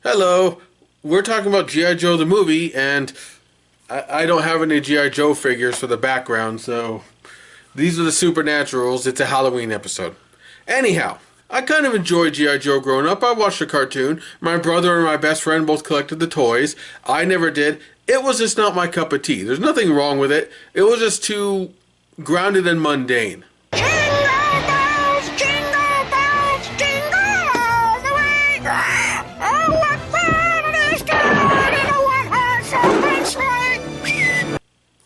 Hello, we're talking about G.I. Joe the movie, and I don't have any G.I. Joe figures for the background, so these are the Supernaturals. It's a Halloween episode. Anyhow, I kind of enjoyed G.I. Joe growing up. I watched the cartoon. My brother and my best friend both collected the toys. I never did. It was just not my cup of tea. There's nothing wrong with it. It was just too grounded and mundane.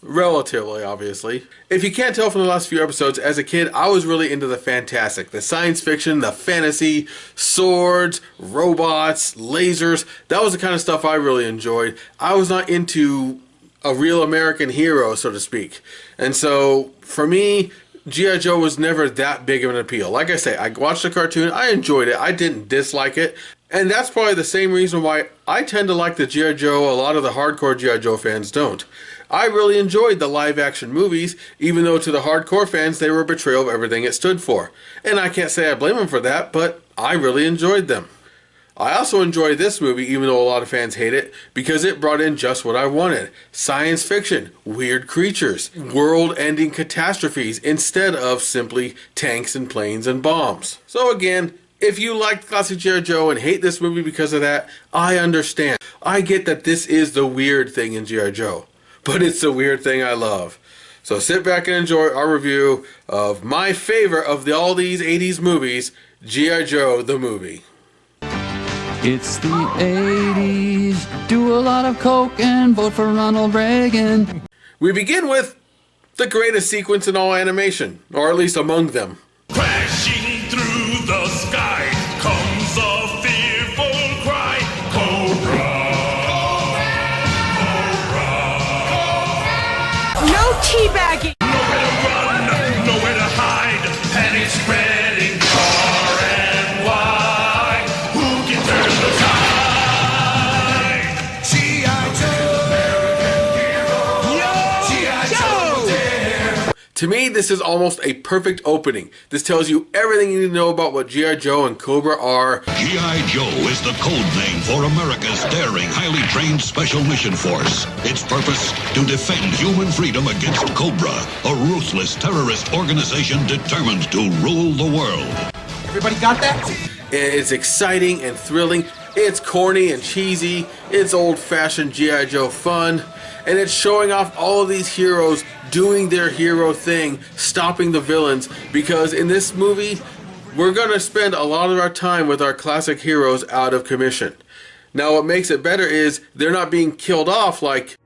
Relatively, obviously. If you can't tell from the last few episodes, as a kid, I was really into the fantastic, the science fiction, the fantasy, swords, robots, lasers. That was the kind of stuff I really enjoyed. I was not into a real American hero, so to speak. And so, for me, G.I. Joe was never that big of an appeal. Like I say, I watched the cartoon, I enjoyed it, I didn't dislike it. And that's probably the same reason why I tend to like the G.I. Joe a lot of the hardcore G.I. Joe fans don't. I really enjoyed the live-action movies, even though to the hardcore fans they were a betrayal of everything it stood for. And I can't say I blame them for that, but I really enjoyed them. I also enjoyed this movie, even though a lot of fans hate it, because it brought in just what I wanted. Science fiction, weird creatures, world-ending catastrophes, instead of simply tanks and planes and bombs. So again, if you liked classic G.I. Joe and hate this movie because of that, I understand. I get that this is the weird thing in G.I. Joe. But it's a weird thing I love. So sit back and enjoy our review of my favorite of all these 80s movies, G.I. Joe the movie. It's the 80s, do a lot of coke and vote for Ronald Reagan. We begin with the greatest sequence in all animation, or at least among them. Crashing through the sky comes a fearful cry, Cobra! Teabagging! Nowhere to run, nowhere to hide, panic spreading far and wide. Who can turn the tide? G.I. Joe! G.I. Joe! To me, this is almost a perfect opening. This tells you everything you need to know about what G.I. Joe and Cobra are. G.I. Joe is the code name for America's daring, highly trained Special Mission Force. Its purpose, to defend human freedom against Cobra, a ruthless terrorist organization determined to rule the world. Everybody got that? It's exciting and thrilling. It's corny and cheesy. It's old-fashioned G.I. Joe fun. And it's showing off all of these heroes doing their hero thing, stopping the villains, because in this movie, we're going to spend a lot of our time with our classic heroes out of commission. Now, what makes it better is they're not being killed off like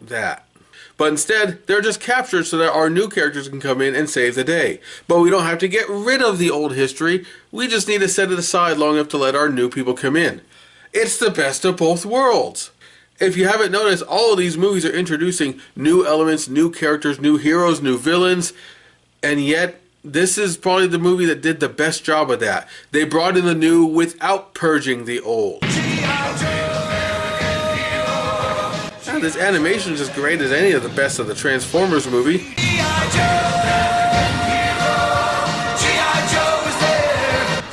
that. But instead, they're just captured so that our new characters can come in and save the day. But we don't have to get rid of the old history. We just need to set it aside long enough to let our new people come in. It's the best of both worlds. If you haven't noticed, all of these movies are introducing new elements, new characters, new heroes, new villains, and yet this is probably the movie that did the best job of that. They brought in the new without purging the old. Now, this animation is as great as any of the best of the Transformers movie.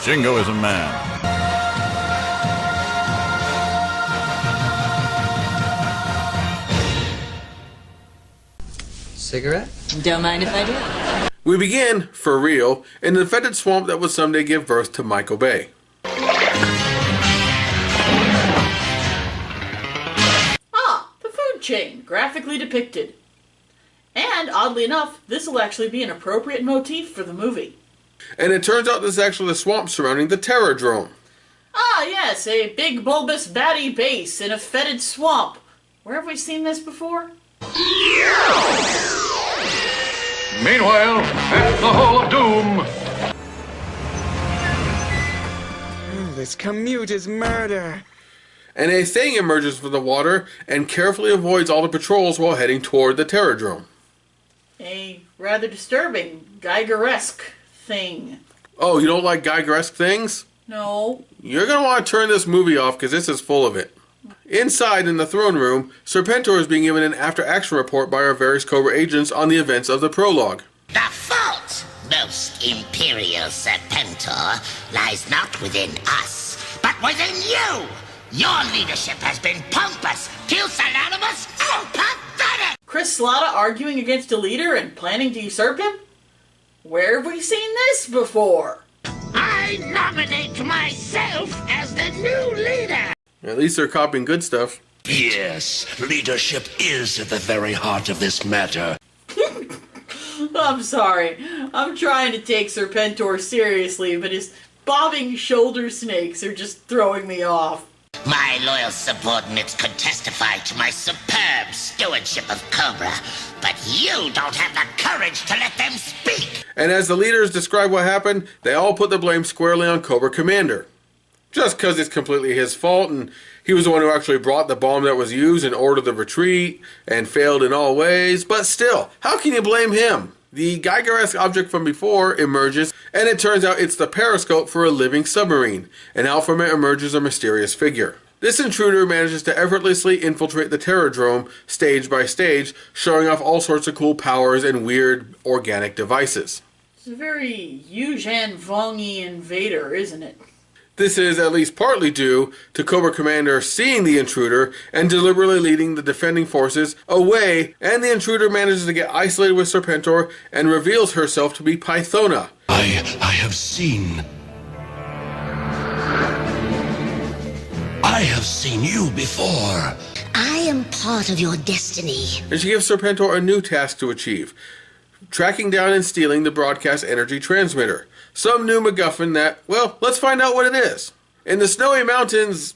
Shingo is a man. Cigarette? Don't mind if I do. We begin, for real, in the infected swamp that would someday give birth to Michael Bay. Ah, the food chain, graphically depicted. And, oddly enough, this will actually be an appropriate motif for the movie. And it turns out this is actually the swamp surrounding the Terrordrome. Ah, yes, a big bulbous batty base in a fetid swamp. Where have we seen this before? Meanwhile, at the Hall of Doom. This commute is murder. And a thing emerges from the water and carefully avoids all the patrols while heading toward the Terrordrome. A rather disturbing, Geiger-esque thing. Oh, you don't like Geiger-esque things? No. You're going to want to turn this movie off because this is full of it. Inside, in the throne room, Serpentor is being given an after-action report by our various Cobra agents on the events of the prologue. The fault most imperial Serpentor lies not within us, but within you! Your leadership has been pompous, pusillanimous, and pathetic! Chris Slotta arguing against a leader and planning to usurp him? Where have we seen this before? I nominate myself as the new leader! At least they're copying good stuff. Yes, leadership is at the very heart of this matter. I'm sorry. I'm trying to take Serpentor seriously, but his bobbing shoulder snakes are just throwing me off. My loyal subordinates could testify to my superb stewardship of Cobra, but you don't have the courage to let them speak! And as the leaders describe what happened, they all put the blame squarely on Cobra Commander. Just because it's completely his fault, and he was the one who actually brought the bomb that was used and ordered the retreat, and failed in all ways, but still, how can you blame him? The Geiger-esque object from before emerges, and it turns out it's the periscope for a living submarine, and out from it emerges a mysterious figure. This intruder manages to effortlessly infiltrate the Terradrome stage by stage, showing off all sorts of cool powers and weird organic devices. It's a very Yuuzhan Vongi invader, isn't it? This is at least partly due to Cobra Commander seeing the intruder and deliberately leading the defending forces away, and the intruder manages to get isolated with Serpentor and reveals herself to be Pythona. I have seen... I have seen you before. I am part of your destiny. And she gives Serpentor a new task to achieve: tracking down and stealing the broadcast energy transmitter. Some new MacGuffin that, well, let's find out what it is. In the snowy mountains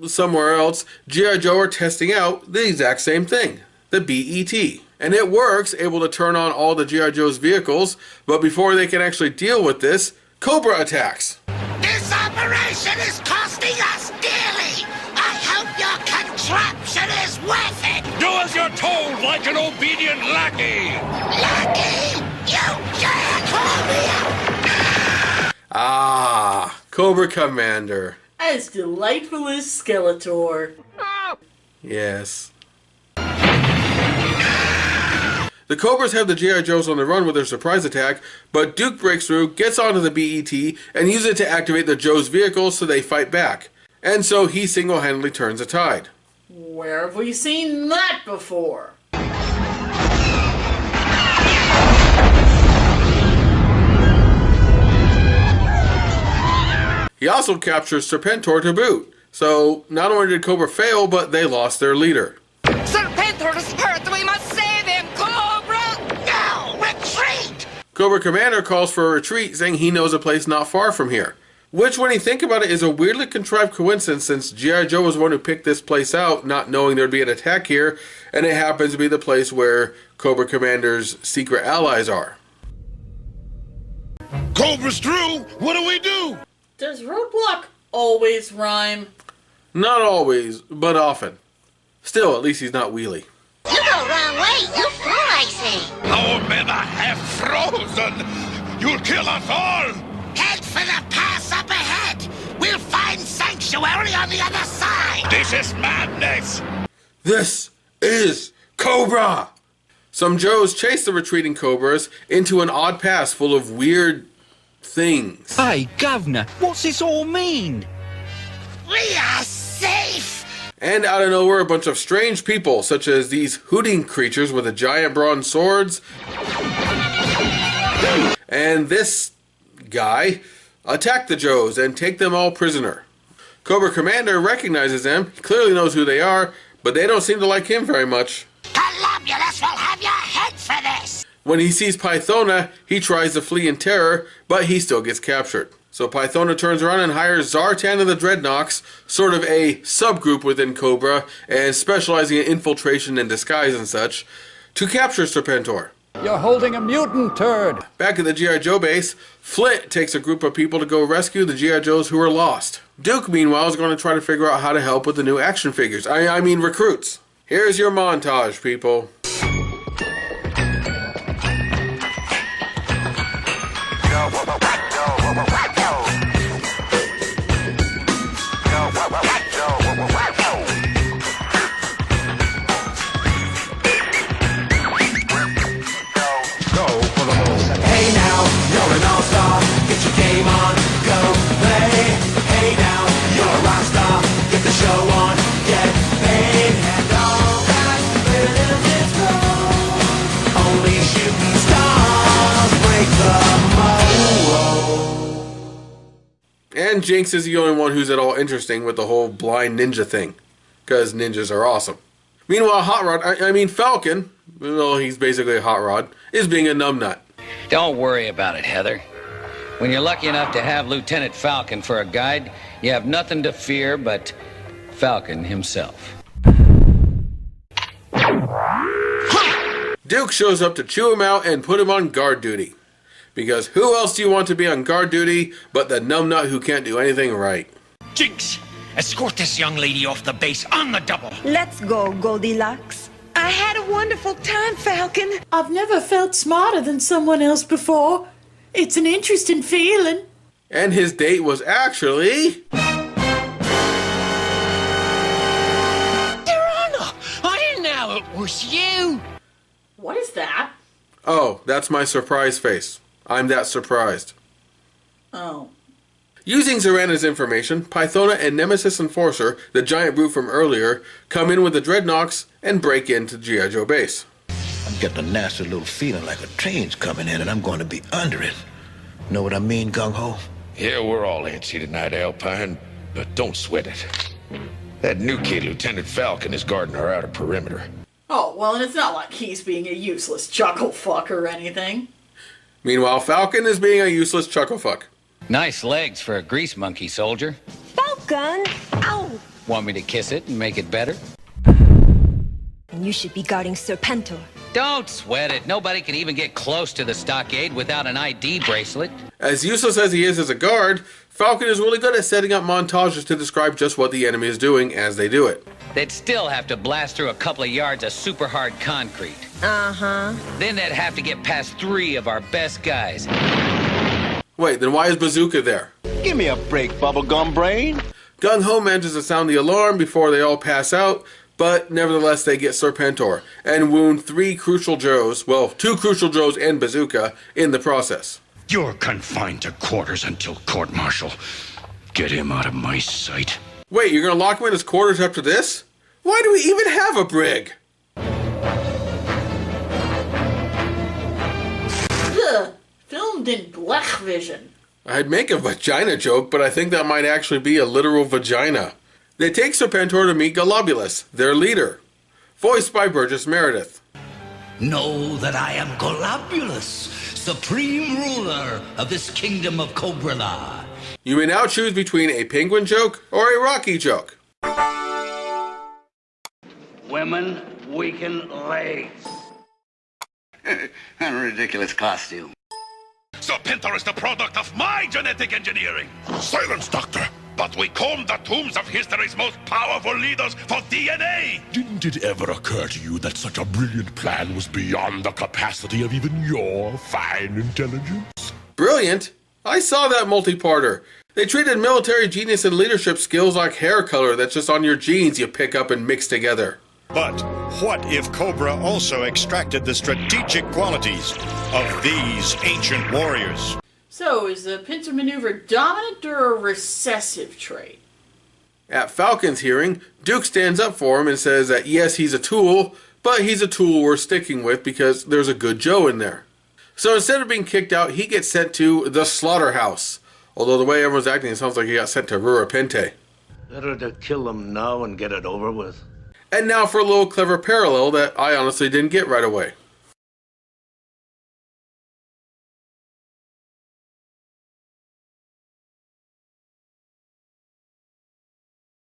somewhere else, G.I. Joe are testing out the exact same thing, the BET. And it works, able to turn on all the G.I. Joe's vehicles, but before they can actually deal with this, Cobra attacks. This operation is costing us dearly! I hope your contraption is worth it! Do as you're told, like an obedient lackey! Lucky! You dare call me up! Ah, Cobra Commander. As delightful as Skeletor. Yes. The Cobras have the G.I. Joes on the run with their surprise attack, but Duke breaks through, gets onto the BET, and uses it to activate the Joe's vehicles so they fight back. And so he single-handedly turns the tide. Where have we seen that before? He also captures Serpentor to boot. So not only did Cobra fail, but they lost their leader. Serpentor is hurt! We must save him! Cobra! No! Retreat! Cobra Commander calls for a retreat, saying he knows a place not far from here. Which, when you think about it, is a weirdly contrived coincidence, since G.I. Joe was the one who picked this place out, not knowing there'd be an attack here, and it happens to be the place where Cobra Commander's secret allies are. Cobra's through! What do we do? Does roadblock always rhyme? Not always, but often. Still, at least he's not wheelie. You go wrong way, you fool, I say! Our men are half frozen! You'll kill us all! Head for the pass up ahead! We'll find sanctuary on the other side! This is madness! This is Cobra! Some Joes chase the retreating Cobras into an odd pass full of weird things. Hey, Governor, what's this all mean? We are safe! And out of nowhere, a bunch of strange people, such as these hooting creatures with the giant bronze swords, and this guy, attack the Joes and take them all prisoner. Cobra Commander recognizes them, he clearly knows who they are, but they don't seem to like him very much. Columulus will have your head for this! When he sees Pythona, he tries to flee in terror, but he still gets captured. So Pythona turns around and hires Zartan of the Dreadnoks, sort of a subgroup within Cobra, and specializing in infiltration and disguise and such, to capture Serpentor. You're holding a mutant turd. Back at the G.I. Joe base, Flint takes a group of people to go rescue the G.I. Joes who are lost. Duke, meanwhile, is going to try to figure out how to help with the new action figures. I mean recruits. Here's your montage, people. And Jinx is the only one who's at all interesting with the whole blind ninja thing. Because ninjas are awesome. Meanwhile, Hot Rod, Falcon, well, he's basically a Hot Rod, is being a numbnut. Don't worry about it, Heather. When you're lucky enough to have Lieutenant Falcon for a guide, you have nothing to fear but Falcon himself. Duke shows up to chew him out and put him on guard duty. Because who else do you want to be on guard duty but the numbnut who can't do anything right? Jinx, escort this young lady off the base on the double. Let's go, Goldilocks. I had a wonderful time, Falcon. I've never felt smarter than someone else before. It's an interesting feeling. And his date was actually... Your Honor, I didn't know it was you. What is that? Oh, that's my surprise face. I'm that surprised. Oh. Using Zarana's information, Pythona and Nemesis Enforcer, the giant brute from earlier, come in with the Dreadnoks and break into G.I. Joe base. I'm getting a nasty little feeling like a train's coming in and I'm going to be under it. Know what I mean, Gung-Ho? Yeah, we're all antsy tonight, Alpine, but don't sweat it. That new kid, Lieutenant Falcon, is guarding our outer perimeter. Oh, well, and it's not like he's being a useless chuckle fuck or anything. Meanwhile, Falcon is being a useless chuckle fuck. Nice legs for a grease monkey, soldier. Falcon! Ow! Want me to kiss it and make it better? And you should be guarding Serpentor. Don't sweat it. Nobody can even get close to the stockade without an ID bracelet. As useless as he is as a guard, Falcon is really good at setting up montages to describe just what the enemy is doing as they do it. They'd still have to blast through a couple of yards of super hard concrete. Uh-huh. Then they'd have to get past 3 of our best guys. Wait, then why is Bazooka there? Give me a break, bubblegum brain. Gung-Ho manages to sound the alarm before they all pass out, but nevertheless they get Serpentor and wound 3 crucial Joes, well, 2 crucial Joes and Bazooka in the process. You're confined to quarters until court-martial. Get him out of my sight. Wait, you're gonna lock him in his quarters after this? Why do we even have a brig? Ugh, filmed in black vision. I'd make a vagina joke, but I think that might actually be a literal vagina. They take Serpentor to meet Golobulus, their leader, voiced by Burgess Meredith. Know that I am Golobulus, supreme ruler of this kingdom of Cobra. You may now choose between a penguin joke or a Rocky joke. Women weaken legs. A ridiculous costume. Serpentor is the product of my genetic engineering. Silence, Doctor. But we combed the tombs of history's most powerful leaders for DNA. Didn't it ever occur to you that such a brilliant plan was beyond the capacity of even your fine intelligence? Brilliant? I saw that multi-parter. They treated military genius and leadership skills like hair color that's just on your genes you pick up and mix together. But what if Cobra also extracted the strategic qualities of these ancient warriors? So, is the pincer maneuver dominant or a recessive trait? At Falcon's hearing, Duke stands up for him and says that yes, he's a tool, but he's a tool worth sticking with because there's a good Joe in there. So instead of being kicked out, he gets sent to the slaughterhouse. Although the way everyone's acting, it sounds like he got sent to Rurapente. Better to kill him now and get it over with. And now for a little clever parallel that I honestly didn't get right away.